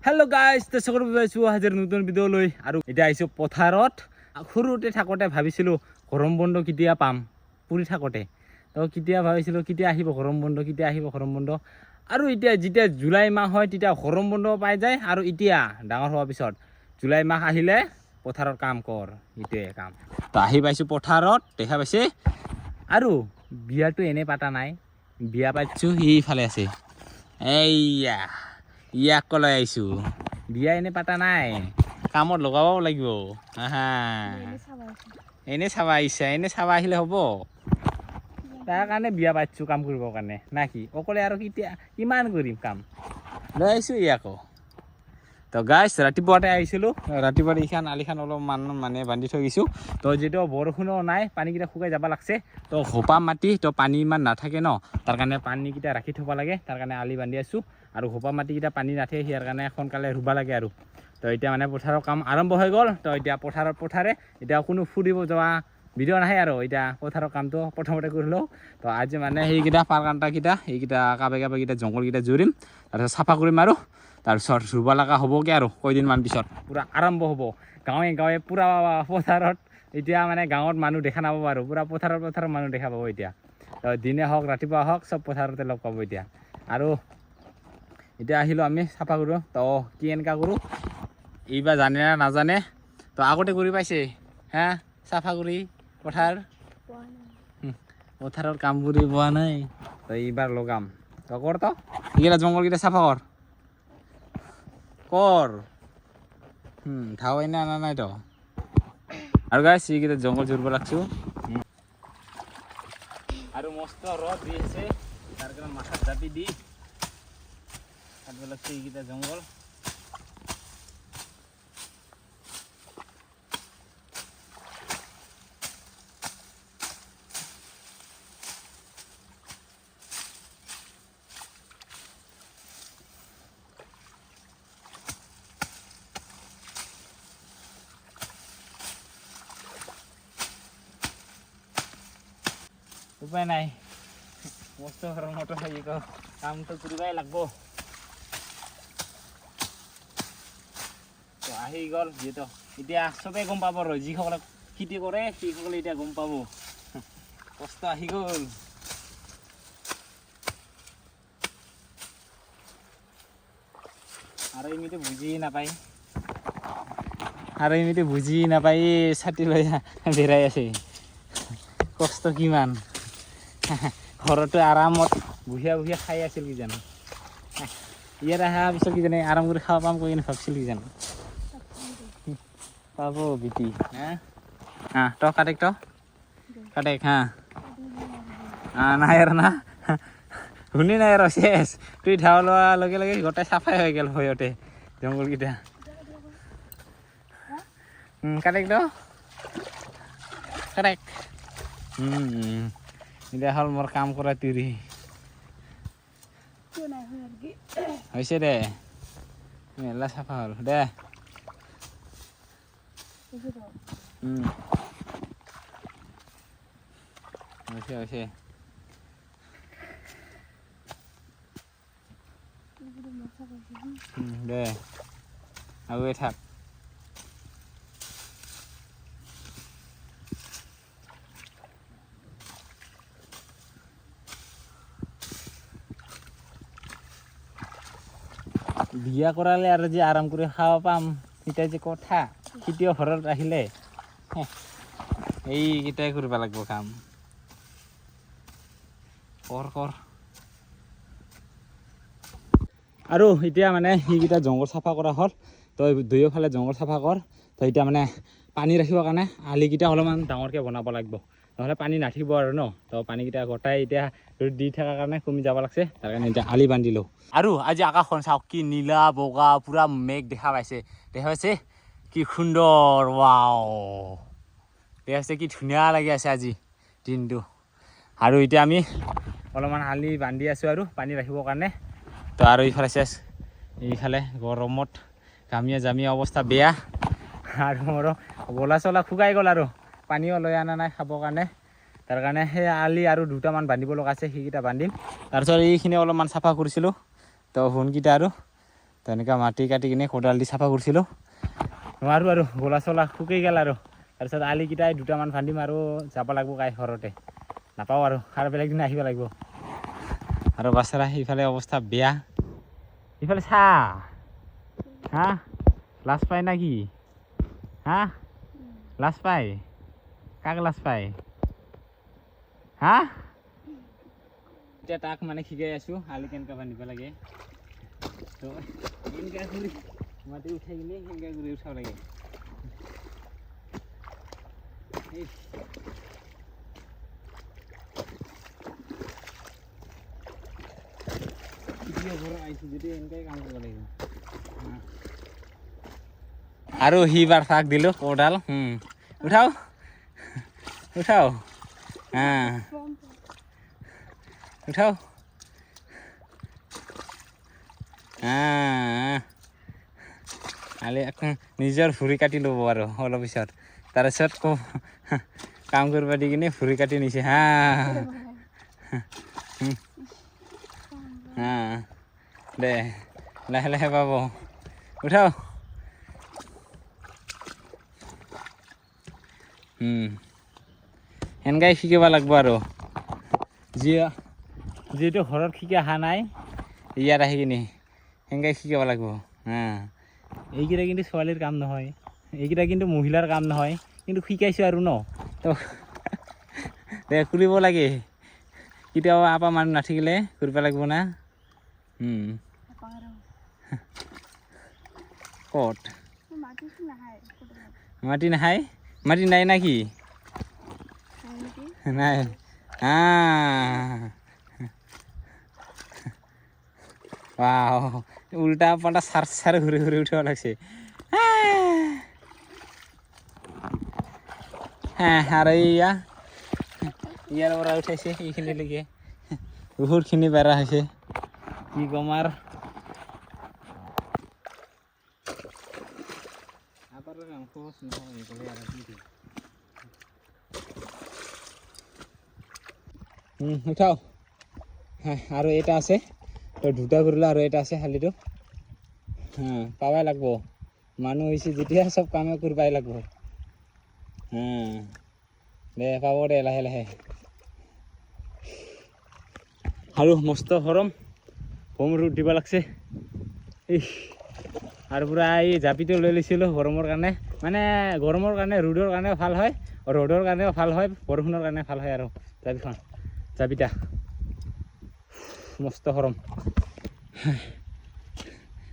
Hello' guys, দৰ্শক পাইছোঁ হাজিৰ নতুন ভিডিঅ' লৈ। আৰু এতিয়া আহিছোঁ পথাৰত। সৰুতে থাকোঁতে ভাবিছিলোঁ গৰম বন্ধ কেতিয়া পাম, পঢ়ি থাকোঁতে তো কেতিয়া ভাবিছিলোঁ কেতিয়া আহিব গৰম বন্ধ, কেতিয়া আহিব গৰম বন্ধ। আৰু এতিয়া যেতিয়া জুলাই মাহ হয় তেতিয়া গৰম বন্ধ পাই যায়। আৰু এতিয়া ডাঙৰ হোৱাৰ পিছত জুলাই মাহ আহিলে পথাৰত কাম কৰ, এইটোৱে কাম। তো আহি পাইছোঁ পথাৰত, দেখা পাইছে। আৰু বিয়াটো এনে পাতা নাই, বিয়া পাতিছোঁ সেইফালে আছে, এইয়া ইয়াক লৈ আহিছোঁ। বিয়া এনে পাতা নাই, কামত লগাবও লাগিব। এনে চাব আহিছা, এনে চাব আহিলে হ'ব? তাৰ কাৰণে বিয়া পাতিছোঁ, কাম কৰিবৰ কাৰণে না কি? অকলে আৰু কেতিয়া কিমান কৰিম কাম, লৈ আহিছোঁ ইয়াকো। তো গাইজ ৰাতিপুৱাতে আহিছিলোঁ, ৰাতিপুৱা এইখান আলিখান অলপমান মানে বান্ধি থৈ গৈছোঁ। তো যিহেতু বৰষুণো নাই, পানীকেইটা শুকাই যাব লাগছে। তো হোপা মাটি তো পানী ইমান নাথাকে ন, তাৰ কাৰণে পানীকেইটা ৰাখি থ'ব লাগে, তাৰ কাৰণে আলি বান্ধি আছোঁ। আৰু হোপা মাটিকেইটা পানী নাথাকে, ইয়াৰ কাৰণে সোনকালে ৰুব লাগে আৰু। তো এতিয়া মানে পথাৰৰ কাম আৰম্ভ হৈ গ'ল। তো এতিয়া পথাৰে এতিয়া কোনো ফুৰিব যোৱা ভিডিঅ' নাহে আৰু, এতিয়া পথাৰৰ কামটো প্ৰথমতে কৰি লওঁ। তো আজি মানে সেইকেইটা পাৰকাণ্টাকেইটা এইকেইটা কাবেকেইটা জংঘলকেইটা জুৰিম, তাৰপিছত চাফা কৰিম আৰু তাৰপিছত ৰুব লগা হ'বগৈ আৰু কেইদিনমান পিছত পূৰা আৰম্ভ হ'ব। গাঁৱে গাঁৱে পূৰা পথাৰত এতিয়া মানে গাঁৱত মানুহ দেখা নাপাব আৰু, পূৰা পথাৰৰ মানুহ দেখা পাব এতিয়া। তো দিনে হওক ৰাতিপুৱা হওক চব পথাৰতে লগ পাব এতিয়া। আৰু এতিয়া আহিলোঁ আমি চাফা কৰোঁ। তো কি এনেকুৱা কৰোঁ এইবাৰ জানে না নাজানে, তো আগতে কৰি পাইছে হা চাফা কৰি পথাৰৰ কাম কৰি পোৱা নাই, তো এইবাৰ লগাম। তো কৰ, তো এইকেইটা জংঘলকেইটা চাফা কৰ ধাও এনে অনা নাই তো। আৰু গাইছ এইকেইটা জংঘল জুৰিব লাগছোঁ। আৰু মস্ত ৰদ দি আছে, তাৰ কাৰণে মাথাত জাপি দি কাটিব লাগছে এইকেইটা জংঘল। উপায় নাই, মস্ত ঘৰৰ মটৰ কামটো কৰিবই লাগব। তো আহি গ'ল যিহেতু, এতিয়া চবেই গম পাব আৰু যিসকলে খেতি কৰে সেইসকলে এতিয়া গম পাব কষ্ট আহি গ'ল। আৰু এমিতে বুজি নাপায়, ছাতি লৈ বেৰাই আছে। কষ্ট কিমান, ঘৰতে আৰামত বহিয়া খাই আছিল কিজানি। ইয়াত অহাৰ পিছত কিজানি আৰাম কৰি খাব পাম কৈ ভাবছিল কিজানি। পাব বিটি হা তই কাটেক হা নাই আৰু না শুনি নাই আৰু শেষ। তুই ধাও লোৱাৰ লগে লগে গোটেই চাফাই হৈ গ'ল ভয়তে জংঘলকেইটা। কাটেক এতিয়া হ'ল মোৰ কাম কৰা তিৰি হৈছে দে, মেলা চাফা হ'ল দে। হৈছে দে আগুৱাই থাক। বিয়া কৰালে আৰু যে আৰাম কৰি খাব পাম এতিয়া যে কথা, খেতিয়ক ঘৰত আহিলে এইকেইটাই কৰিব লাগিব কাম। কৰ আৰু এতিয়া মানে সেইকেইটা জংঘল চাফা কৰা হ'ল। তই দুয়োফালে জংঘল চাফা কৰ। তো এতিয়া মানে পানী ৰাখিবৰ কাৰণে আলিকেইটা অলপমান ডাঙৰকৈ বনাব লাগিব, নহ'লে পানী নাথাকিব আৰু ন। তো পানীকেইটা গোটাই এতিয়া ৰ'দ দি থকাৰ কাৰণে কমি যাব লাগছে, তাৰ কাৰণে এতিয়া আলি বান্ধিলোঁ। আৰু আজি আকাশখন চাওক কি নীলা বগা, পূৰা মেঘ দেখা পাইছে কি সুন্দৰ। ৱাও, দেখা পাইছে কি ধুনীয়া লাগি আছে আজি দিনটো। আৰু এতিয়া আমি অলপমান আলি বান্ধি আছোঁ আৰু পানী ৰাখিবৰ কাৰণে। তো আৰু এইফালে গৰমত জামিয়া অৱস্থা বেয়া, আৰু মোৰো গলা চলা শুকাই গ'ল আৰু পানীও লৈ অনা নাই খাবৰ কাৰণে। তাৰ কাৰণে সেই আলি আৰু দুটামান বান্ধিব লগা আছে, সেইকেইটা বান্ধিম। তাৰপিছত এইখিনি অলপমান চাফা কৰিছিলোঁ, তো সোণকেইটা আৰু তো এনেকুৱা মাটি কাটি কিনে কোদাল দি চাফা কৰিছিলোঁ নোৱাৰোঁ আৰু গোলা চলা শুকাই গ'ল আৰু তাৰপিছত আলিকেইটাই দুটামান ভান্দিম আৰু যাব লাগিব কাই ঘৰতে নাপাওঁ আৰু বেলেগ দিনা আহিব লাগিব আৰু বাছাৰা সিফালে অৱস্থা বেয়া ইফালে চা হা লাজ পায় না কি হা লাজ পায় কাক লাজ পায় হা এতিয়া তাক মানে শিকাই আছোঁ আলি কেনেকৈ বান্ধিব লাগে তো এনেকৈ কৰি মাটি উঠাই কিনে সেনেকৈ কৰি উঠাব লাগে আৰু সিবাৰ চাক দিলোঁ কোদাল উঠাও উঠাও উঠাও আলি নিজৰ ভৰি কাটি ল'ব আৰু অলপ পিছত তাৰপিছত কাম কৰিব দি কিনে ভৰি কাটি নিছে দে লাহে লাহে পাব উঠাও সেনেকাই শিকিব লাগিব আৰু যিহেতু ঘৰত শিকি অহা নাই ইয়াত আহি কিনে সেনেকাই শিকিব লাগিব এইকেইটা কিন্তু ছোৱালীৰ কাম নহয় এইকেইটা কিন্তু মহিলাৰ কাম নহয় কিন্তু শিকাইছোঁ আৰু ন তো দে কৰিব লাগে কেতিয়াবা আপা মানুহ নাথাকিলে কৰিব লাগিব না ক'ত মাটি নাখায় মাটি নাই না কি নাই উল্টা পাল্টা চাৰ ঘূৰি ঘূৰি উঠিব লাগছে আৰু ইয়াৰ পৰা উঠাইছে এইখিনিলৈকে বহুতখিনি বেৰা হৈছে কি ক'ম আৰু উঠাও আৰু এটা আছে তো দুটা কৰিলোঁ আৰু এটা আছে শালিটো পাবাই লাগিব মানুহ হৈছে যেতিয়া চব কামে কৰিবাই লাগিব দে পাব দে লাহে লাহে আৰু মস্ত গৰম হোম ৰ'দ দিব লাগছে আৰু পূৰা এই জাপিটো লৈ লৈছিলোঁ গৰমৰ কাৰণে মানে গৰমৰ কাৰণে ৰ'দৰ কাৰণেও ভাল হয় ৰ'দৰ কাৰণেও ভাল হয় বৰষুণৰ কাৰণে ভাল হয় আৰু জাপিটা মস্ত গৰম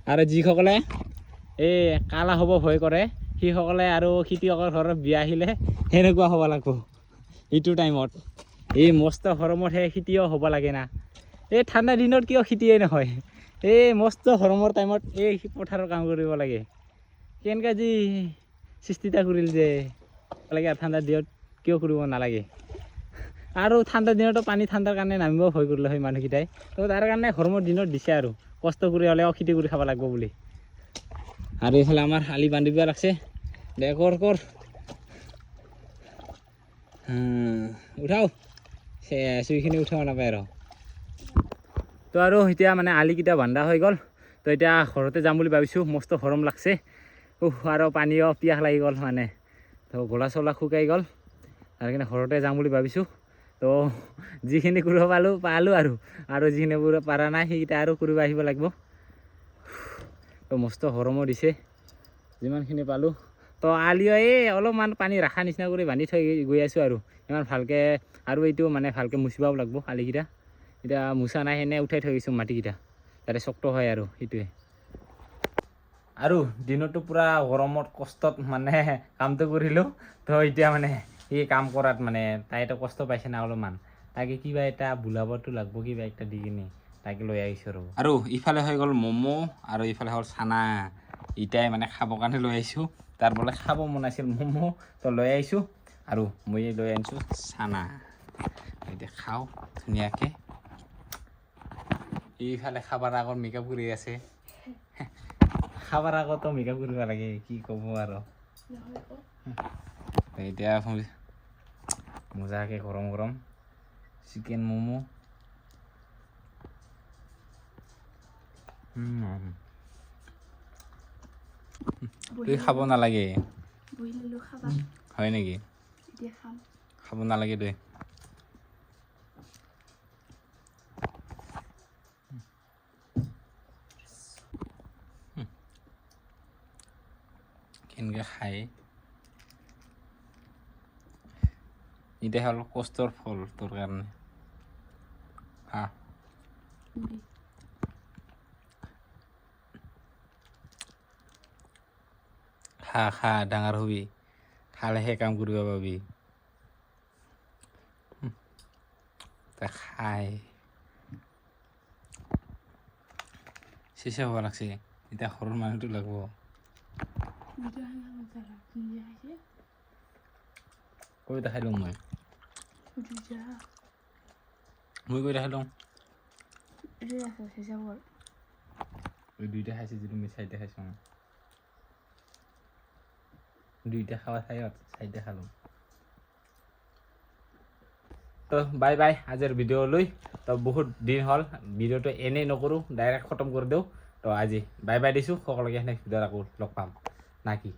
আৰু যিসকলে এই কালা হ'ব ভয় কৰে সেইসকলে আৰু খেতিয়কৰ ঘৰত বিয়া আহিলে সেনেকুৱা হ'ব লাগিব এইটো টাইমত এই মস্ত গৰমতহে খেতিও হ'ব লাগে না এই ঠাণ্ডা দিনত কিয় খেতিয়ে নহয় এই মস্ত গৰমৰ টাইমত এই পথাৰৰ কাম কৰিব লাগে কেনেকৈ যি সৃষ্টিতা কৰিল যে লাগে ঠাণ্ডা দিনত কিয় কৰিব নালাগে আৰু ঠাণ্ডা দিনতো পানী ঠাণ্ডাৰ কাৰণে নামিব ভয় কৰিলে হয় মানুহকেইটাই তো তাৰ কাৰণে গৰমৰ দিনত দিছে আৰু কষ্ট কৰি হ'লেও খেতি কৰি খাব লাগিব বুলি আৰু এইফালে আমাৰ আলি বান্ধিব লাগছে দে কৰ উঠাও চুইখিনি উঠাব নাপায় আৰু তো আৰু এতিয়া মানে আলিকেইটা বান্ধা হৈ গ'ল তো এতিয়া ঘৰতে যাম বুলি ভাবিছোঁ মস্ত গৰম লাগছে আৰু পানীও পিয়াহ লাগি গ'ল মানে তো গলা চলা শুকাই গ'ল তাৰ কাৰণে ঘৰতে যাম বুলি ভাবিছোঁ তো যিখিনি কৰিব পালোঁ আৰু যিখিনি পৰা নাই সেইকেইটা আৰু কৰিব আহিব লাগিব তো মস্ত গৰমো দিছে যিমানখিনি পালোঁ তো আলিও এই অলপমান পানী ৰখা নিচিনা কৰি বান্ধি থৈ গৈ আছোঁ আৰু ইমান ভালকৈ আৰু এইটো মানে ভালকৈ মুচিবও লাগিব আলিকেইটা এতিয়া মোচা নাই সেনে উঠাই থৈ গৈছোঁ মাটিকেইটা যাতে শক্ত হয় আৰু সেইটোৱে আৰু দিনতো পূৰা গৰমত কষ্টত মানে কামটো কৰিলোঁ তো এতিয়া মানে এই কাম কৰাত মানে তাইতো কষ্ট পাইছে না অলপমান তাকে কিবা এটা বোলাবতো লাগব কিবা একটা দি কিনে তাকে লৈ আহিছোঁ আৰু ইফালে হৈ গ'ল ম'ম' আৰু ইফালে হ'ল চানা ইটাই মানে খাবৰ কাৰণে লৈ আহিছোঁ তাৰ বোলে খাব মন আছিল ম'ম' তো লৈ আহিছোঁ আৰু মই লৈ আনিছোঁ চানা এতিয়া খাওঁ ধুনীয়াকৈ এইফালে খাবাৰ আগত মেকআপ কৰি আছে খাবাৰ আগতো মেকআপ কৰিব লাগে কি ক'ব আৰু এতিয়া মজাকৈ গৰম গৰম চিকেন ম'ম' তুই খাব নালাগে বহিলেলো খাবা হয় নেকি এতিয়া খাম খাব নালাগে তুই কেনেকৈ খায় এতিয়া হ'ল কষ্টৰ ফল তোৰ কাৰণে হা খা খা ডাঙৰ হবি খালেহে কাম কৰিব পাবি তা খাই চেচা হ'ব লাগছে এতিয়া সৰু মানুহটো লাগব কবিতা খাই লওঁ মই কবিতা খাই লওঁ দুইটা খাইছে যিটো মই চাৰিটা খাইছোঁ দুইটা খাৱা ঠাইত চাৰিটা খালোঁ তো বাই বাই আজিৰ ভিডিঅ'লৈ তো বহুত দিন হ'ল ভিডিঅ'টো এনেই নকৰোঁ ডাইৰেক্ট খতম কৰি দিওঁ তো আজি বাই বাই দিছোঁ সকলোকে নেক্সট ভিডিঅ'ত আকৌ লগ পাম না কি